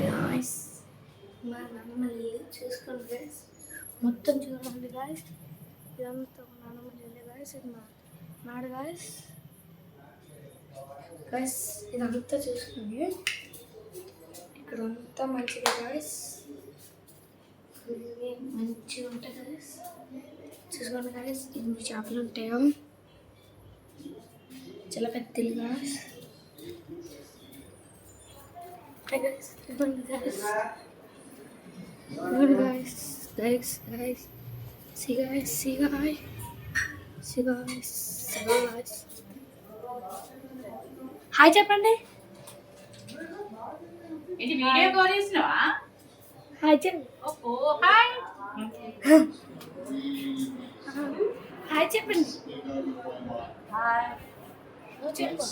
Guys మా నాన్నమల్లి చూసుకోండి guys, మొత్తం చూడండి గాయస్, ఇదంతా మా నాన్నమల్లి గాయస్, ఇది మా నాడు గాయస్. గాయస్ ఇదంతా చూసుకోండి, ఇక్కడ అంతా మంచిగా గాయస్, మంచిగా ఉంటాయి గాయస్. చూసుకోండి గాయస్, ఇన్ని చేపలు ఉంటాయో చాలా పెద్దలు guys. Guys, good guys, see guys. Hi చెప్పండి. ఇది వీడియో కాల్ చేసినావా? హాయ్ చెప్పండి. Oh hi. హాయ్ చెప్పండి. హాయ్. చెప్పు.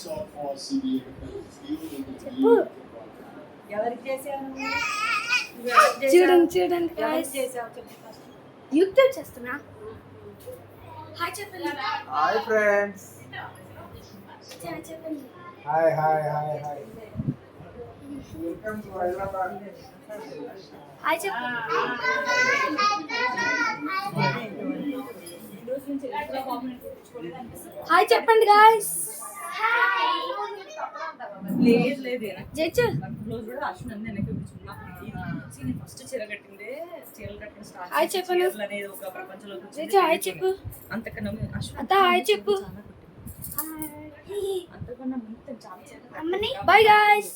ఎవరికి చేశాను? చూడండి guys. యూట్యూబ్ చేస్తున్నా. హాయ్ చెప్పండి. Hi friends. చెప్పండి. Hi welcome to Hyderabad. Hi చెప్పండి. హాయ్ చెప్పండి గాయ్స్. లేదు జడ్జు ఫస్ట్ చీర కట్టిందే, చీరలు కట్టిన స్టార్ట్ హాయ్ చెప్పండి. అనేది ఒక ప్రపంచంలో జడ్జు హాయ్ చెప్పు. అంతకన్నా అత్త హాయ్ చెప్పు. అంతకన్నా ముందు చాలా అమ్మని బై గాయ్స్.